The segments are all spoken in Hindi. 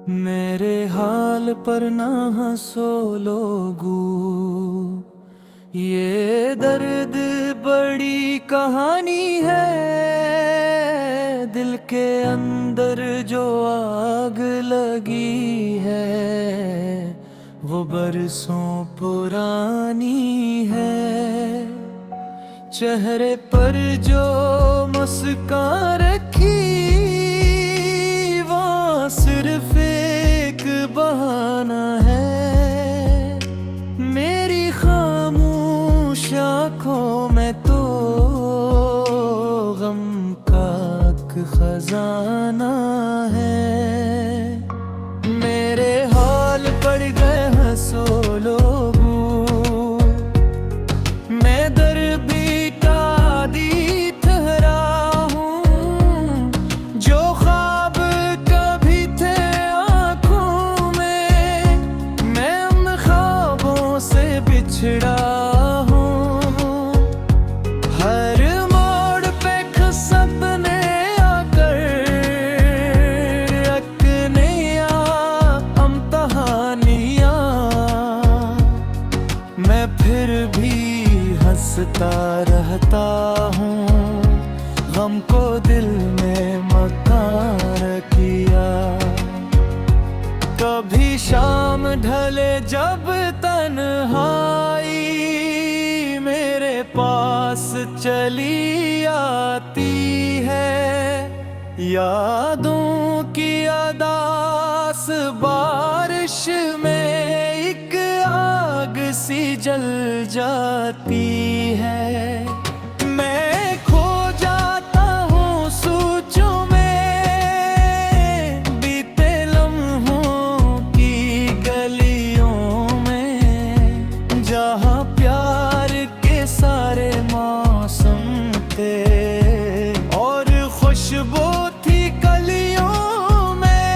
मेरे हाल पर ना हंसो लोगो, ये दर्द बड़ी कहानी है। दिल के अंदर जो आग लगी है वो बरसों पुरानी है। चेहरे पर जो मुस्कान रखी वो सिर्फ एक बहाना है। मेरी खामोश आँखों में तो गम का एक खजाना है। मेरे हाल पड़ गए हंसो लोगो, मैं दर भी दी ठहरा हूँ। जो ख्वाब कभी थे आँखों में, मैं उन ख्वाबों से बिछड़ा हूँ। हर मोड़ पे सपने आकर रखने अमतहानियाँ, मैं फिर भी हंसता रहता हूँ। गम को दिल में मकान किया। कभी शाम ढले जब तन्हाई मेरे पास चली आती है। यादों की अदास बारिश में एक आग सी जल जाती है। मैं खो जाता हूँ सोचों में, बीते लम्हों की गलियों में, जहाँ प्यार के सारे मौसम थे और खुशबू थी कलियों में।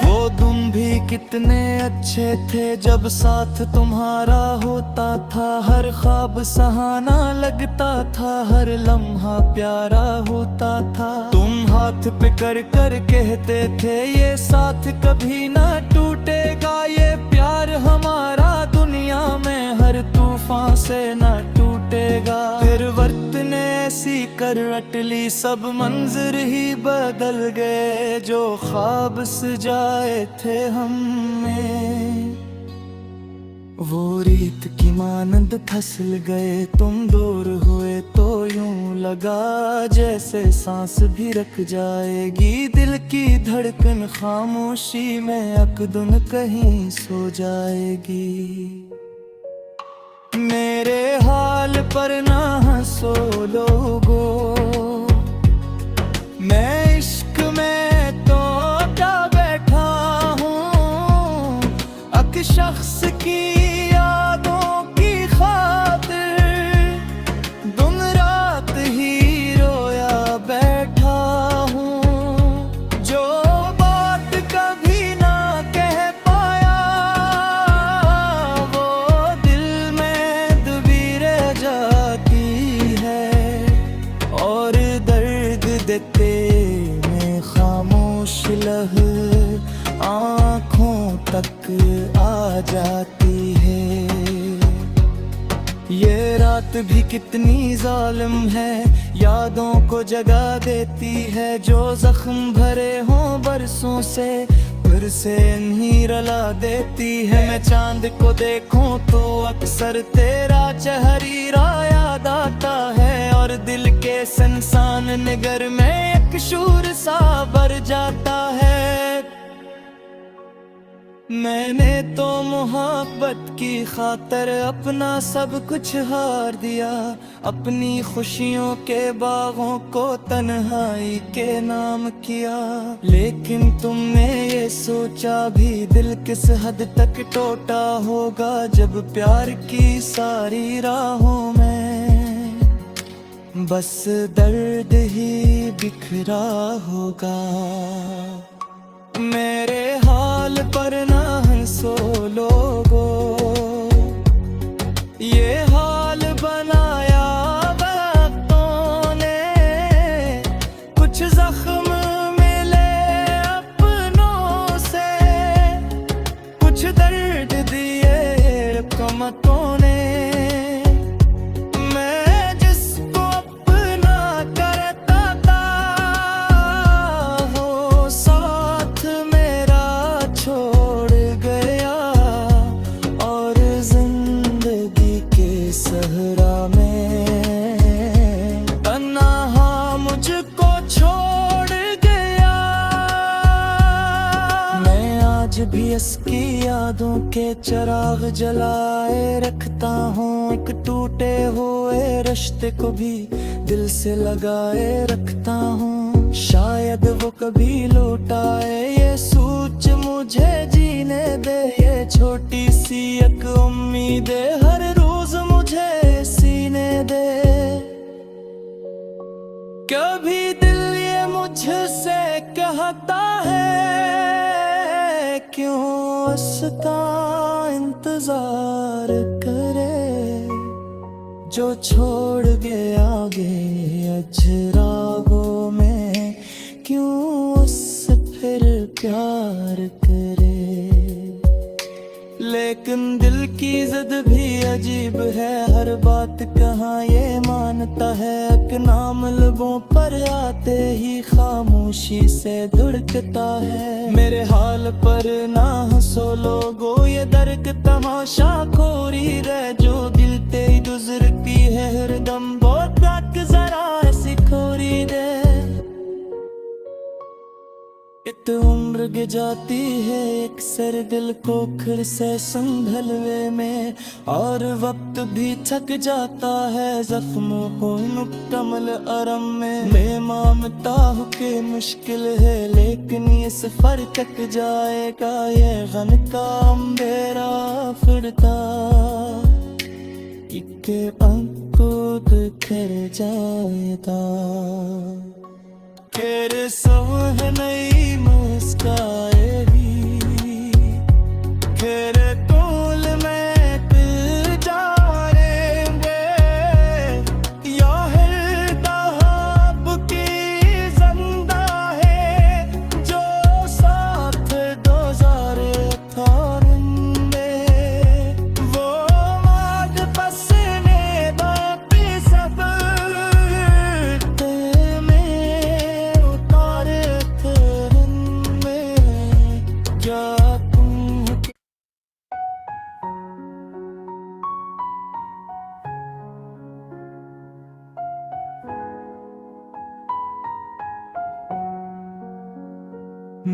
वो तुम भी कितने अच्छे थे जब साथ तुम्हारा होता था। हर ख्वाब सहाना लगता था, हर लम्हा प्यारा होता था। तुम हाथ पे कर कर कहते थे ये साथ कभी ना टूटेगा। ये प्यार हमारा दुनिया में हर तूफान से ना टूटेगा। फिर वक्त ने ऐसी करवट ली, सब मंजर ही बदल गए। जो ख्वाब सजाए थे हमने वो रीत की मानंद फसल गए। तुम दूर हुए तो यूं लगा जैसे सांस भी रुक जाएगी। दिल की धड़कन खामोशी में अकदुन कहीं सो जाएगी। मेरे हाल पर ना हंसो लोगो, मैं इश्क में तो क्या बैठा हूँ। अक शख्स की यादों की खातिर दिन रात ही रोया बैठा हूँ। जो बात कभी ना कह पाया वो दिल में दबी रह जाती है। और दर्द देते में खामोश लह आँखों तक आ जाती है। ये रात भी कितनी जालिम है, यादों को जगा देती है। जो जख्म भरे हों बरसों से फिर से नहीं रला देती है। मैं चांद को देखूं तो अक्सर तेरा चेहरा याद आता है। और दिल के संसान निगर में एक शूर सा भर जाता है। मैंने तो मोहब्बत की खातर अपना सब कुछ हार दिया। अपनी खुशियों के बागों को तन्हाई के नाम किया। लेकिन तुमने ये सोचा भी दिल किस हद तक टूटा होगा, जब प्यार की सारी राहों में बस दर्द ही बिखरा होगा। मेरे हाल पर ना हंसो लोगो, ये हाल बनाया वक्तों ने। कुछ जख्म मिले कुछ दर्द दिए कमतों ने। मैं जिसको अपना करता था वो साथ मेरा छोड़ गया, और जिंदगी के सहरा में तन्हा मुझको छोड़ गया। मैं आज भी इसकी यादों के चिराग जलाए रखता हूँ, एक टूटे हुए रिश्ते को भी दिल से लगाए रखता हूँ। शायद वो कभी लौट आए, ये सोच मुझे जीने दे। ये छोटी सी एक उम्मीद हर रोज मुझे सीने दे। कभी दिल ये मुझसे कहता है, क्यों उसका इंतजार करे, जो छोड़ गया आगे अजरागों में, क्यों उससे फिर प्यार करे। लेकिन दिल की जिद भी अजीब है, हर बात कहाँ ये मानता है। एक नाम लबों पर आते ही खामोशी से धुड़कता है। मेरे हाल पर ना हंसो लोगो, ये दर्द तमाशा खोरी रह जो दिल तेरी गुजरती है हरदम। बहुत तक जरा ऐसी खोरी दे, इत उम्र जाती है एक सर दिल को फिर से संभलवे में, और वक्त भी थक जाता है जख्मों को मुकम्मल आराम में। मैं मानता हूँ कि मुश्किल है, लेकिन ये सफर कट जाएगा। ये गम का अंधेरा फिरता एक अंकुर खिर जाएगा। फिर सुबह नई मुस्काएगी, फिर तूल में दिल जानेंगे, या हिरदाब की जिंदा है जो साथ गुजार थारेंगे। वो माद पसने बाकी सब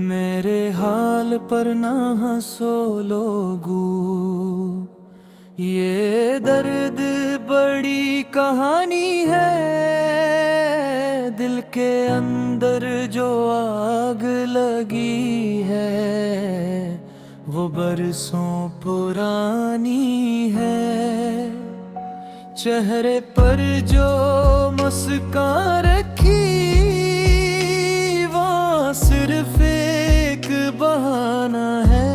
मेरे हाल पर ना हंसो लोगो, ये दर्द बड़ी कहानी है। दिल के अंदर जो आग लगी है वो बरसों पुरानी है। चेहरे पर जो मुस्कान रखी वो सिर्फ एक बहाना है।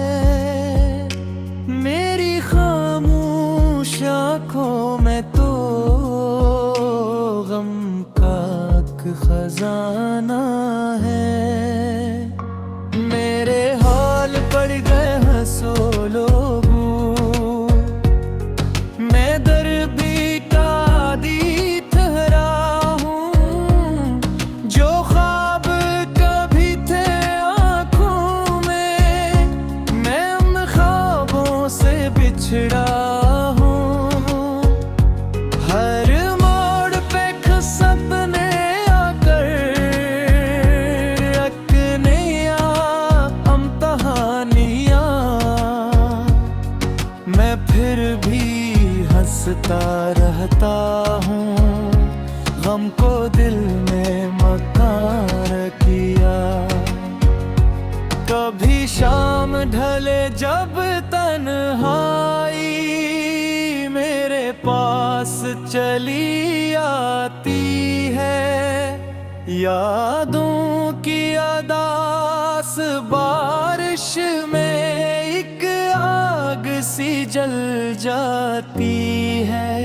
मेरी खामोश आँखों में तो गम का खजाना है। मेरे हाल पड़ गए हंसो लोगो, मैं दर्दी का दी ठहरा हूँ। जो ख्वाब कभी थे आँखों में, मैं उन ख्वाबों से बिछड़ा हूँ। हर मोड़ पे सपने आकर रखने हम कहानियाँ, मैं फिर भी हंसता रहता हूँ। गम को दिल में मकान किया। कभी शाम ढले जब तन्हाई मेरे पास चली आती है, यादों की अदास बारिश में एक आग सी जल जाती है।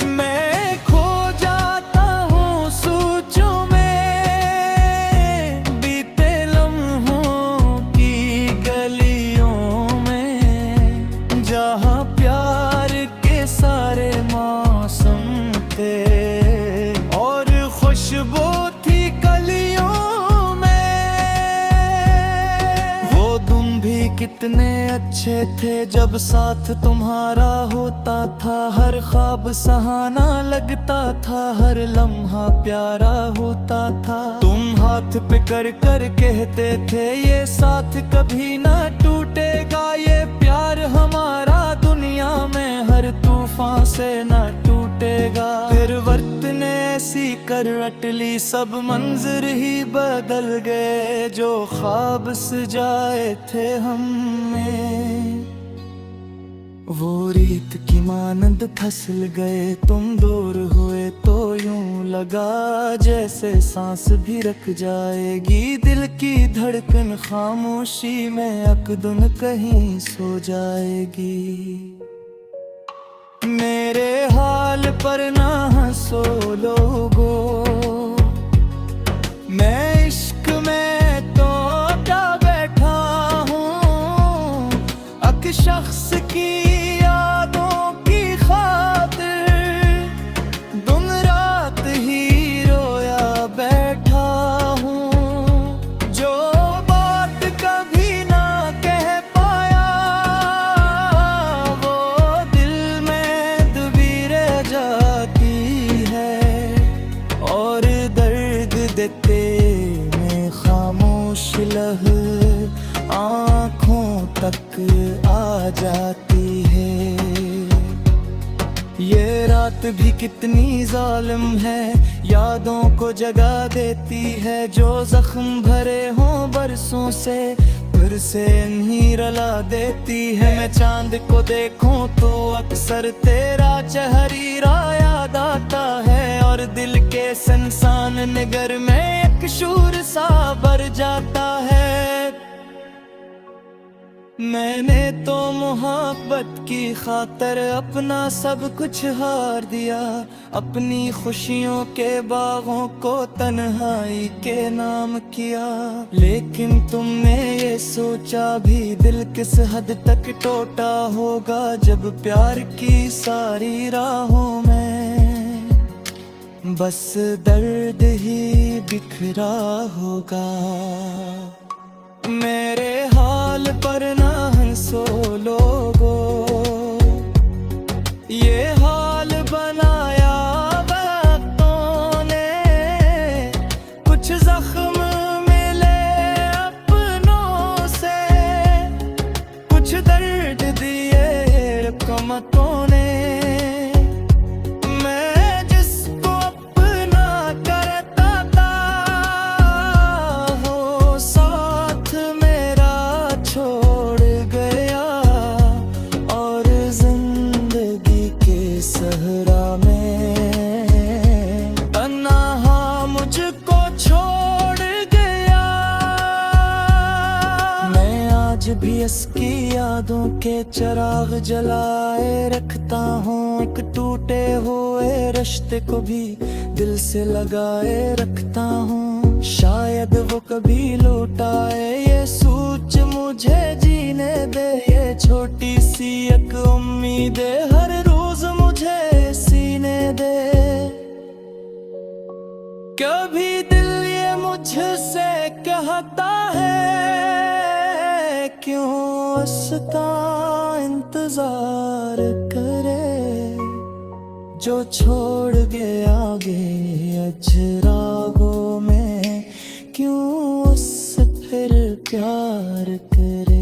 मैं खो जाता हूँ सोचों में, बीते लम्हों की गलियों में। अच्छे थे जब साथ तुम्हारा होता था, हर ख्वाब सहाना लगता था, हर लम्हा प्यारा होता था। तुम हाथ पे कर कर कहते थे ये साथ कभी ना टूटेगा, ये प्यार हमारा दुनिया में हर तूफान से ना टूटेगा। फिर वक्त ने ऐसी करवट ली, सब मंजर ही बदल गए, जो ख्वाब सजाए थे हमने वो रीत की मानंद फसल गए। तुम दूर हुए तो यूं लगा जैसे सांस भी रुक जाएगी, दिल की धड़कन खामोशी में अकदुन कहीं सो जाएगी। मेरे हाल पर ना हंसो लोगो, मैं इश्क में तो क्या बैठा हूँ, अक शख्स की यादों की खातिर दिन रात ही रोया बैठा हूँ। जो बात कभी ना कह पाया वो दिल में दबी रह जाती है, और दर्द देते में खामोश लहर आँखों तक आ जाती है। ये रात भी कितनी जालिम है, यादों को जगा देती है, जो जख्म भरे हों बरसों से फिर से नहीं रला देती है। मैं चांद को देखूं तो अक्सर तेरा चेहरा याद आता है, और दिल के संसान निगर में एक शूर सा भर जाता है। मैंने तो मोहब्बत की खातर अपना सब कुछ हार दिया, अपनी खुशियों के बागों को तन्हाई के नाम किया। लेकिन तुमने ये सोचा भी दिल किस हद तक टूटा होगा, जब प्यार की सारी राहों में बस दर्द ही बिखरा होगा। मेरे हाल पर ना हंसो लोगो, ये हाल बनाया वक्तों ने, कुछ जख्म मिले अपनों से, कुछ दर्द दिए रकमतों ने। मैं जिसको अपना करता था वो साथ मेरा छोड़ गया, और जिंदगी के सहरा में तन्हा मुझको छोड़ गया। मैं आज भी इसकी यादों के चिराग जलाए रखता हूँ, एक टूटे हुए रिश्ते को भी दिल से लगाए रखता हूँ। शायद वो कभी लौटाए ये सोच मुझे जीने दे, ये छोटी सी एक उम्मीद हर रोज मुझे सीने दे। कभी दिल ये मुझसे कहता है क्यों उसका इंतजार करे, जो छोड़ गया आगे अजरागों में क्यों उससे फिर प्यार करे।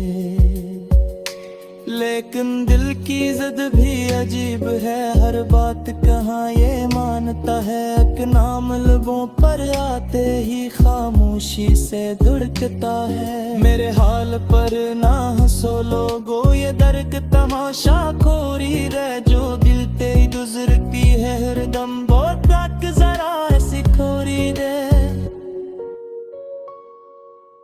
लेकिन दिल की जिद भी अजीब है, हर बात कहाँ ये मानता है, एक नाम लबों पर आते ही खामोशी से धुड़कता है। मेरे हाल पर ना हंसो लोगो, ये दर्द तमाशा खोरी रह जो दिल पे गुजरती है हरदम, बहुत तक जरा ऐसी खोरी दे।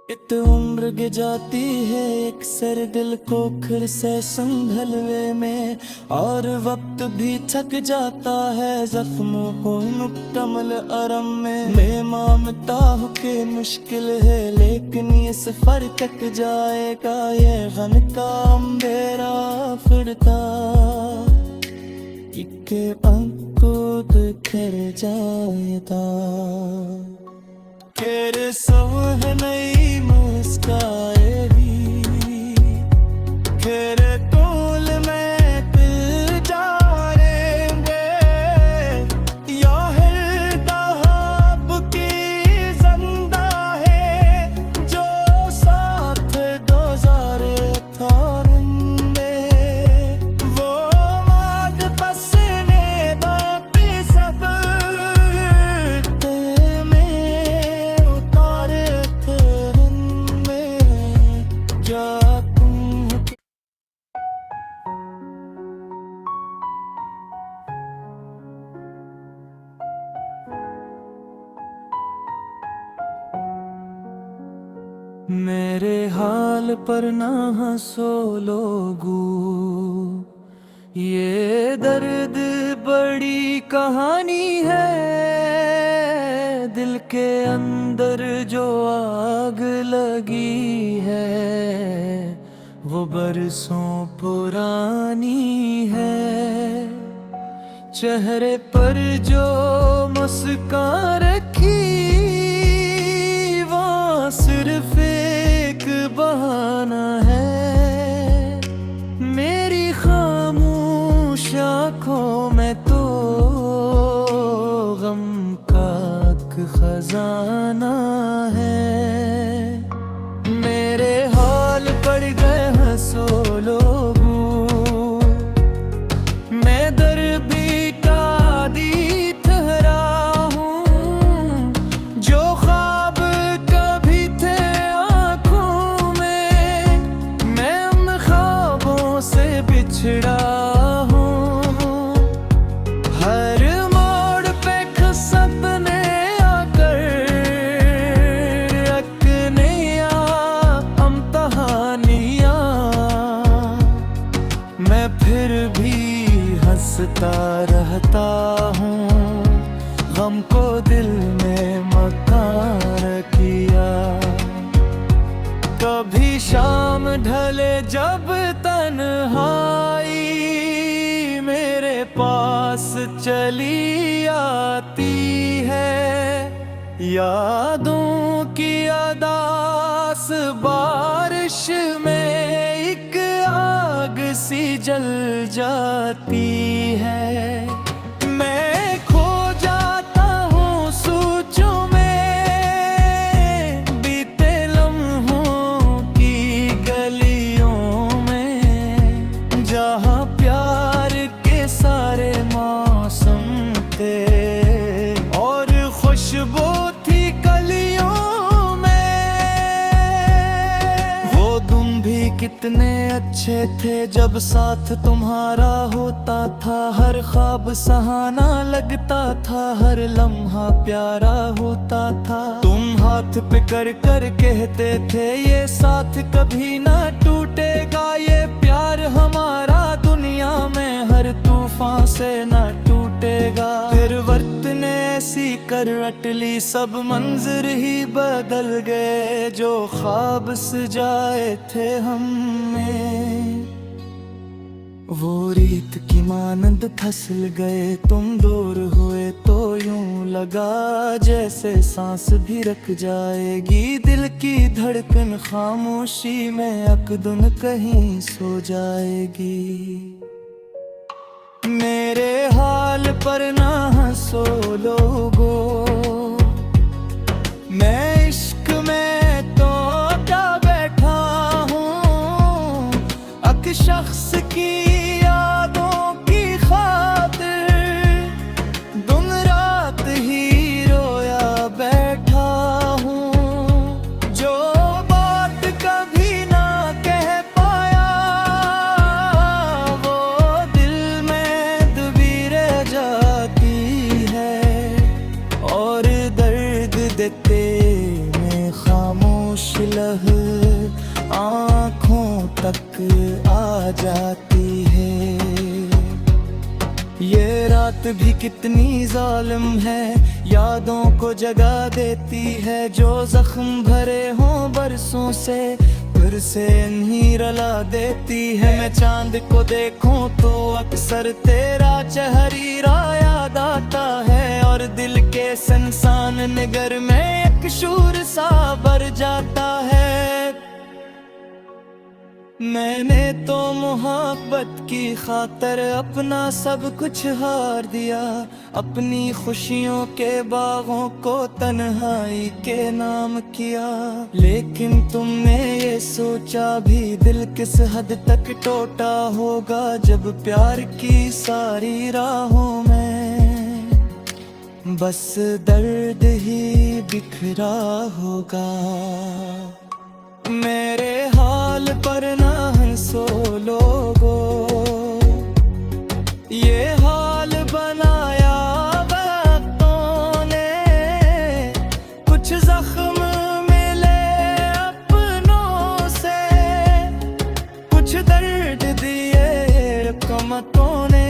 इत उम्र जाती है एक सर दिल को फिर से संभलवे में, और वक्त भी थक जाता है जख्मों को मुकम्मल आराम में। मैं मानता हूँ कि मुश्किल है लेकिन ये सफर कट जाएगा, ये गम का अंधेरा फिरता एक अंकुर कर जाएगा। तेरे सवह नहीं मुस्काएगी, तेरे तूल में दिल जाएंगे या हिरदाब की जिंदा है जो साथ गुजारे थारंगे वो माद पसने बापी सब में उतारे तेरंगे क्या मेरे हाल पर ना हंसो लोगो, ये दर्द बड़ी कहानी है। दिल के अंदर जो आग लगी है वो बरसों पुरानी है। चेहरे पर जो मुस्कान रखी वो सिर्फ एक बहाना है। मेरी खामोश आँखों में तो गम का खजाना है। मेरे हाल पड़ गए हंसो लोगो, मैं दर बेटा दी ठहरा हूँ। जो ख्वाब कभी थे आँखों में मैं उन ख्वाबों से बिछड़ा हूँ। हर मोड़ पे सपने आकर रखने हम कहानियाँ, मैं फिर भी हंसता रहता हूँ। गम को दिल में मकान किया। कभी शाम ढले जब तन्हाई मेरे पास चली आती है। यादों की अदास बारिश में एक आग सी जल जाती है। मैं खो जाता हूँ सोचों में बीते लम्हों की गलियों में, जहाँ प्यार के सारे मौसम थे और खुशबू थी कलियों में। वो तुम भी कितने अच्छे थे जब साथ तुम्हारा होता था। हर ख्वाब सहाना लगता था, हर लम्हा प्यारा होता था। तुम हाथ पे कर कर कहते थे ये साथ कभी ना टूटेगा। ये प्यार हमारा दुनिया में हर तूफान से ना टूटेगा। फिर वक्त ने ऐसी करवट ली, सब मंजर ही बदल गए। जो ख्वाब सजाए थे हमें वो रीत की मानंद फिसल गए। तुम दूर हुए तो यूं लगा जैसे सांस भी रख जाएगी। दिल की धड़कन खामोशी में अकदुन कहीं सो जाएगी। मेरे हाल पर ना हंसो लोगो, मैं इश्क में तो क्या बैठा हूँ। अक शख्स की यादों की खातिर दिन रात ही रोया बैठा हूँ। जो बात कभी ना कह पाया वो दिल में दबी रह जाती है। और दर्द देते में खामोश लह आँखों तक आ जाती है। ये रात भी कितनी जालिम है, यादों को जगा देती है। जो जख्म भरे हों बरसों से फिर से नहीं रला देती है। मैं चांद को देखूं तो अक्सर तेरा चेहरा याद आता है। और दिल के संसान निगर में एक शूर सा भर जाता है। मैंने तो मोहब्बत की खातर अपना सब कुछ हार दिया, अपनी खुशियों के बागों को तन्हाई के नाम किया। लेकिन तुमने ये सोचा भी दिल किस हद तक टूटा होगा, जब प्यार की सारी राहों में बस दर्द ही बिखरा होगा। मेरे हाल पर ना हंसो लोगो, ये हाल बनाया वक्तों ने। कुछ जख्म मिले अपनों से, कुछ दर्द दिए रकमतों ने।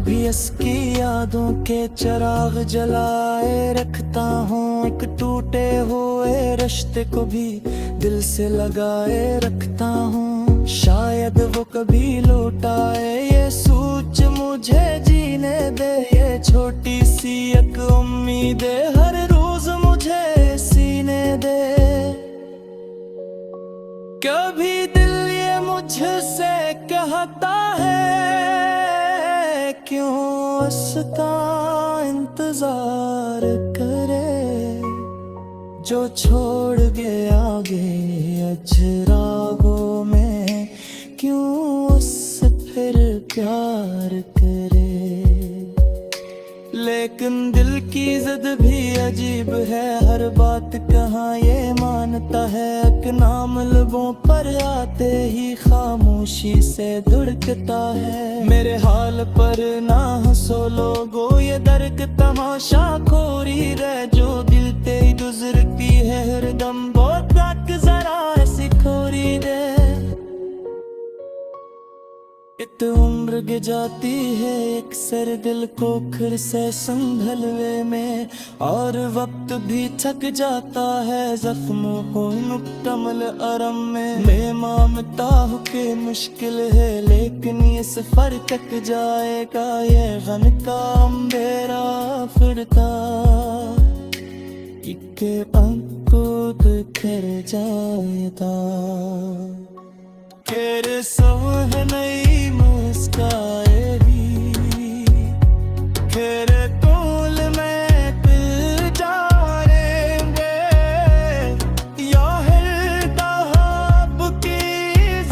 भी इसकी यादों के चिराग जलाए रखता हूँ, एक टूटे हुए रिश्ते को भी दिल से लगाए रखता हूँ। शायद वो कभी लौट आए, ये सोच मुझे जीने दे। ये छोटी सी एक उम्मीद हर रोज मुझे सीने दे। कभी दिल ये मुझसे कहता है, क्यों उसका इंतजार करे, जो छोड़ गया आगे अजरागों में, क्यों उससे फिर प्यार करे। लेकिन दिल की जिद भी अजीब है, हर बात कहाँ ये मानता है। एक नाम लबों पर आते ही खामोशी से धुड़कता है। मेरे हाल पर ना हंसो लोगो, ये दर्द तमाशा खोरी रह जो दिल ते गुजरती है हरदम। बहुत तक जरा ऐसी खोरी दे, इत उम्र गिर जाती है एक सर दिल को फिर से संभलवे में। और वक्त भी थक जाता है जख्मों को मुकम्मल आराम में। मैं मानता हूँ कि मुश्किल है, लेकिन ये सफर तक जाएगा। ये गम का अंधेरा फिरता इके अंकुर कर जाएगा। फिर सुबह नई मुस्काएगी, फिर तूल में दिल जाएंगे। या हिलता की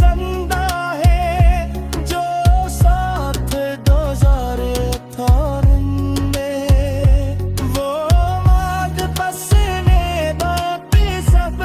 जिंदा है, जो साथ 2018 में वो माद पसने बापी सब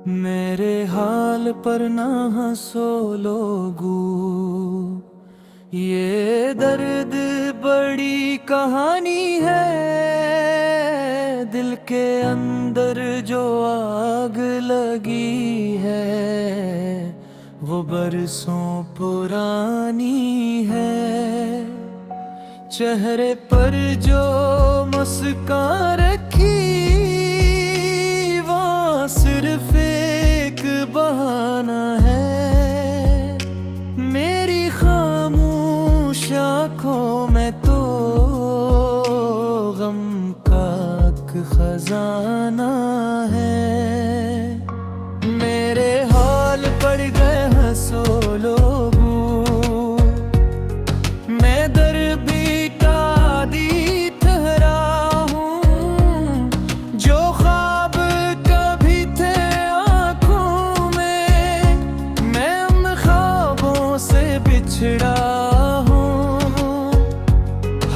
मेरे हाल पर ना हंसो लोगो, ये दर्द बड़ी कहानी है। दिल के अंदर जो आग लगी है, वो बरसों पुरानी है। चेहरे पर जो मुस्कान रखी, वो सिर्फ एक बहाना है। मेरी खामोश आँखों में तो गम का एक खजाना है। मेरे हाल पड़ गए हंसो लोगो, मैं दरबी का दी ठहरा हूँ। जो ख्वाब कभी थे आँखों में, मैं उन ख्वाबों से बिछड़ा हूँ।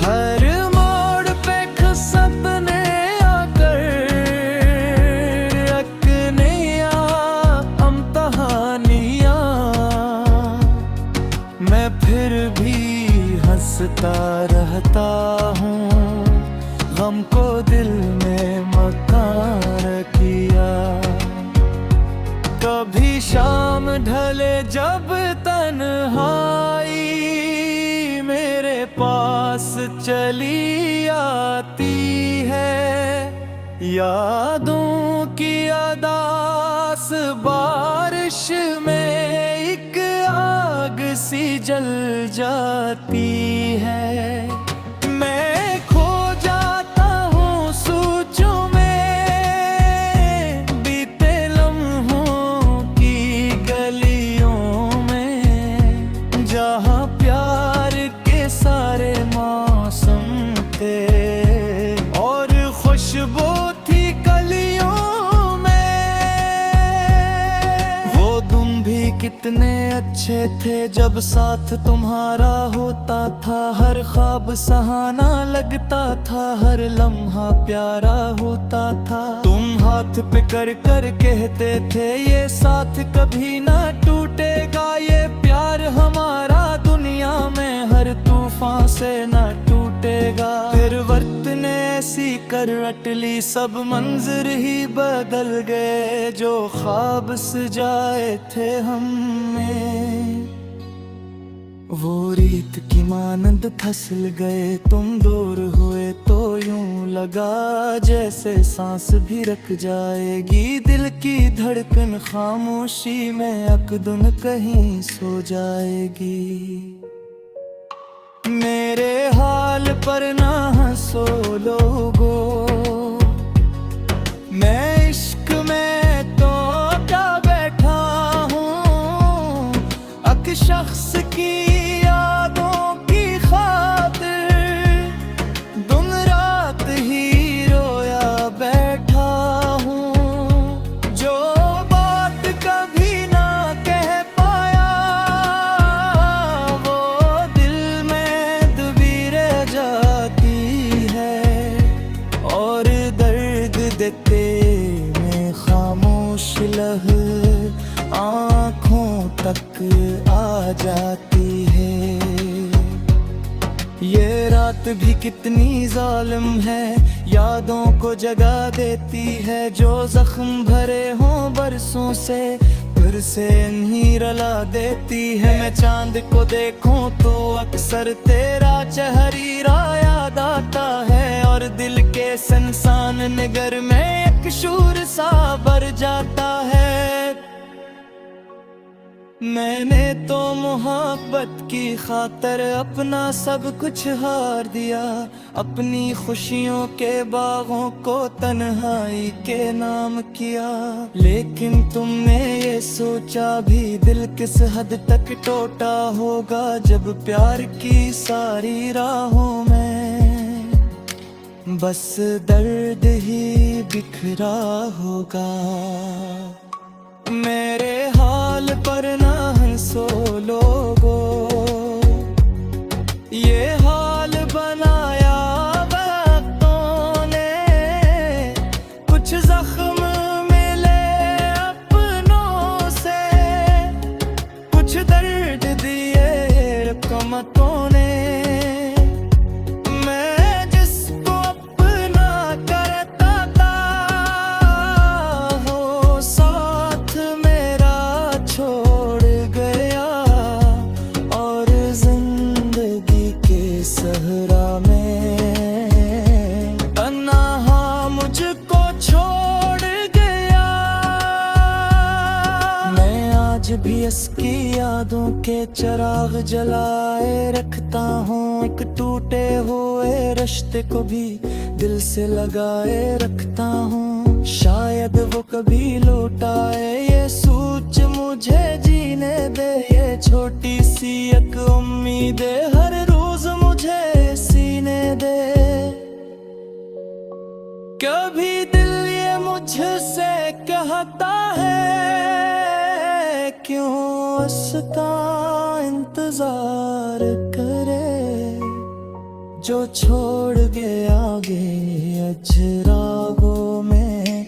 हर मोड़ पे सपने आकर रखने या हम कहानियाँ मैं फिर भी हंसता रहता हूँ, गम को दिल में मकान किया। कभी शाम ढले जब तन्हाई मेरे पास चली आती है, यादों की अदास बारिश में एक आग सी जल जाती है। मैं खो जाता हूँ सोचों में, बीते लम्हों की गलियों में, जहाँ प्यार के सारे मौसम थे और खुशबू थी कलियों में। वो दिन भी कितने अच्छे थे जब साथ तुम्हारा होता था, हर ख्वाब सहाना लगता था, हर लम्हा प्यारा होता था। तुम हाथ पे कर कर कहते थे ये साथ कभी ना टूटेगा, ये प्यार हमारा दुनिया में हर तूफान से ना टूटेगा। फिर वक्त ने ऐसी करवट ली, सब मंजर ही बदल गए, जो ख्वाब सजाए थे हमें वो रीत की मानंद फसल गए। तुम दूर हुए तो यूं लगा जैसे सांस भी रुक जाएगी, दिल की धड़कन खामोशी में अकदुन कहीं सो जाएगी। मेरे हाल पर ना हंसो लोगो, मैं इश्क में तो क्या बैठा हूँ, अक शख्स की यादों की खातिर दिन रात ही रोया बैठा हूँ। जो बात कभी ना कह पाया वो दिल में दबी रह जाती है, और दर्द देते में खामोश लह आँखों तक आ जाती है। ये रात भी कितनी जालिम है, यादों को जगा देती है, जो जख्म भरे हों बरसों से फिर से नहीं रला देती है। मैं चांद को देखूं तो अक्सर तेरा चेहरा याद आता है, और दिल के संसान निगर में एक शूर सा भर जाता है। मैंने तो मोहब्बत की खातर अपना सब कुछ हार दिया, अपनी खुशियों के बागों को तन्हाई के नाम किया। लेकिन तुमने ये सोचा भी दिल किस हद तक टूटा होगा, जब प्यार की सारी राहों में बस दर्द ही बिखरा होगा। मेरे हाल पर ना हंसो लोगो, ये हाल बनाया वक्तों ने, कुछ जख्म मिले अपनों से, कुछ दर्द दिए रकमतों ने। भी इसकी यादों के चिराग जलाए रखता हूँ, एक टूटे हुए रिश्ते को भी दिल से लगाए रखता हूँ। शायद वो कभी लौट आए, ये सोच मुझे जीने दे, ये छोटी सी एक उम्मीद हर रोज मुझे सीने दे। कभी दिल ये मुझसे कहता है क्यों उसका इंतजार करे, जो छोड़ गया आगे अजरागों में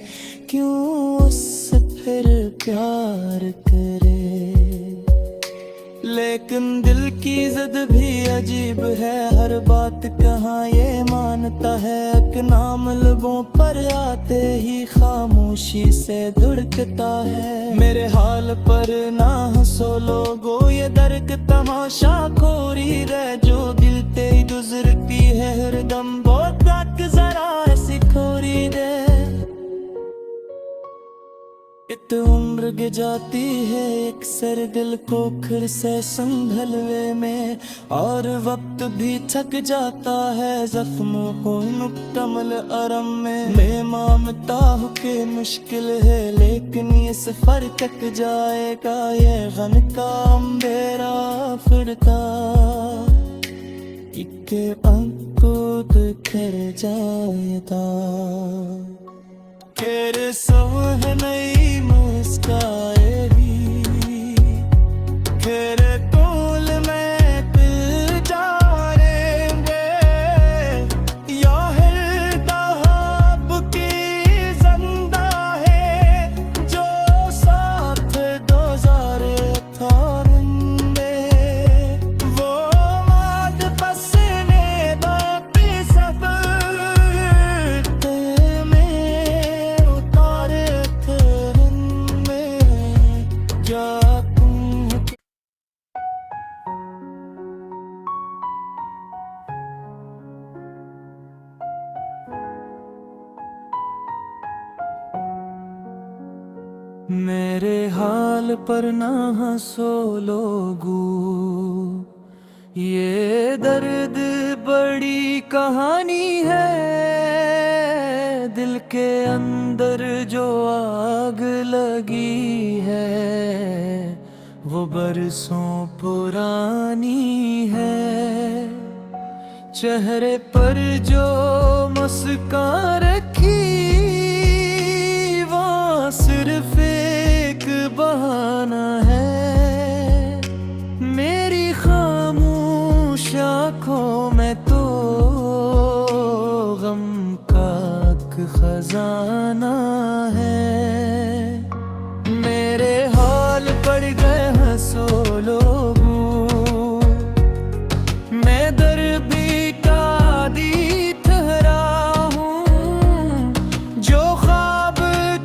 क्यों उससे फिर प्यार करे। लेकिन लेकिन दिल की जिद भी अजीब है, हर बात कहाँ ये मानता है। एक नाम लबों पर आते ही खामोशी से धुड़कता है। मेरे हाल पर ना हंसो लोगो, ये दर्द तमाशा खोरी रह जो दिल ते गुजरती है हरदम, बहुत तक जरा ऐसी खोरी दे। इत उम्र के जाती है एक सर दिल को फिर से संभलवे में, और वक्त भी थक जाता है जख्मों को मुकम्मल आराम में। मैं मानता हूँ कि मुश्किल है लेकिन ये सफर कट जाएगा, ये गम का अंधेरा फिरता इक्के अंकुत कर जाएगा। तेरे सौह नहीं मुस्काएगी, तेरे तोल में दिल जाएंगे, या हिलता की जिंदा है जो साथ गुजारे थारेंगे। वो माद पसने बापी सब मेरे हाल पर ना हंसो लोगो, ये दर्द बड़ी कहानी है। दिल के अंदर जो आग लगी है वो बरसों पुरानी है। चेहरे पर जो मुस्कान रखी वो सिर्फ एक बहाना है। मेरी खामोश आँखों में तो गम का खजाना है। मेरे हाल पड़ गए हंसो लोगो, मैं दर्दी का दी ठहरा हूँ। जो ख्वाब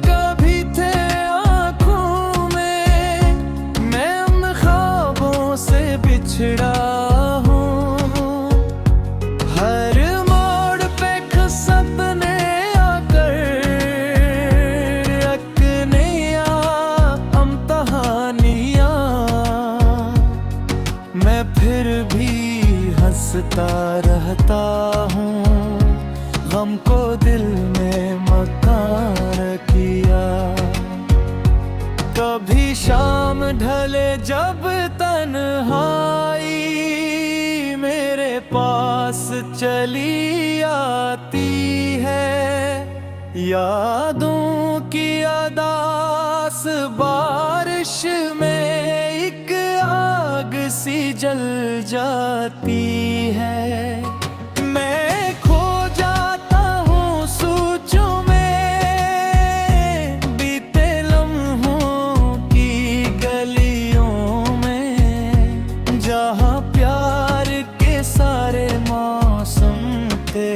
कभी थे आँखों में, मैं उन ख्वाबों से बिछड़ा हूँ। हर मोड़ पे सपने आकर रखने अमतहानियाँ, मैं फिर भी हंसता रहता हूँ। गम को दिल में मकान किया, कभी शाम ढले जब तन्हाई मेरे पास चली आती है। यादों की अदास बारिश में एक आग सी जल जाती है। मैं खो जाता हूँ सोचों में, बीते लम्हों की गलियों में, जहाँ प्यार के सारे मौसम थे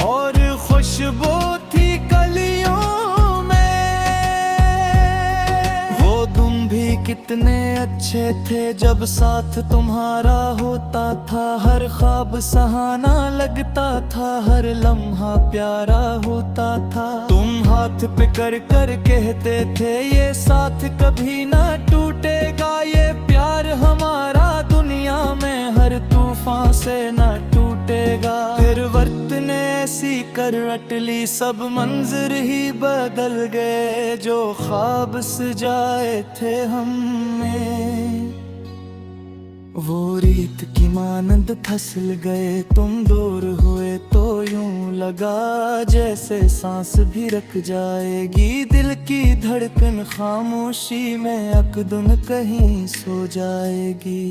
और खुशबू थी कलियों में। वो तुम भी कितने अच्छे थे जब साथ तुम्हारा होता था। हर ख्वाब सहाना लगता था, हर लम्हा प्यारा होता था। तुम हाथ पे कर कर कहते थे ये साथ कभी ना टूटेगा। ये प्यार हमारा दुनिया में हर तूफान से ना टूटेगा। फिर वक्त ने ऐसी करवट ली, सब मंजर ही बदल गए। जो ख्वाब सजाए थे हमने वो रीत की मानंद फसल गए। तुम दूर हुए तो यूं लगा जैसे सांस भी रुक जाएगी। दिल की धड़कन खामोशी में अकदुन कहीं सो जाएगी।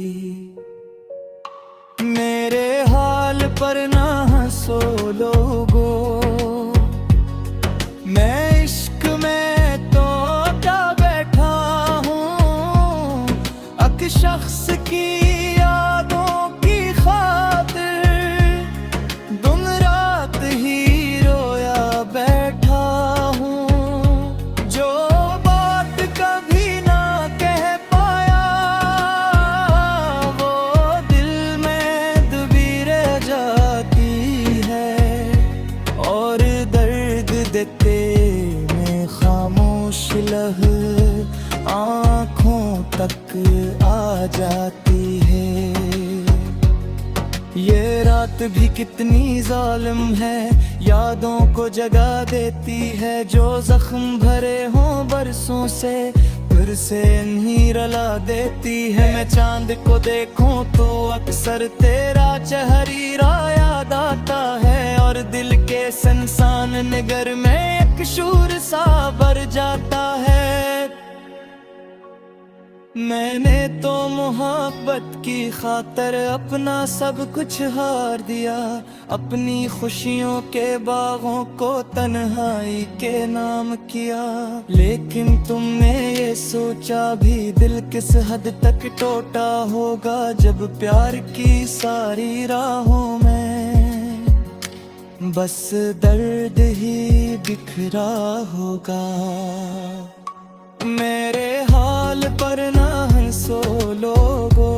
मेरे हाल पर ना हंसो लोगो, मैं इश्क में तो क्या बैठा हूँ। अक शख्स की की यादों की खातिर दिन रात ही रोया बैठा हूँ। जो बात कभी ना कह पाया वो दिल में दबी रह जाती है, और दर्द देते में खामोश लह आँखों तक आ जाती है। ये रात भी कितनी जालिम है, यादों को जगा देती है। जो जख्म भरे हों बरसों से फिर से नहीं रला देती है। मैं चांद को देखूं तो अक्सर तेरा चेहरा याद आता है, और दिल के संसान निगर में एक शूर सा भर जाता है। मैंने तो मोहब्बत की खातर अपना सब कुछ हार दिया, अपनी खुशियों के बागों को तन्हाई के नाम किया। लेकिन तुमने ये सोचा भी दिल किस हद तक टूटा होगा, जब प्यार की सारी राहों में बस दर्द ही बिखरा होगा। मेरे हाल पर ना हंसो लोगो,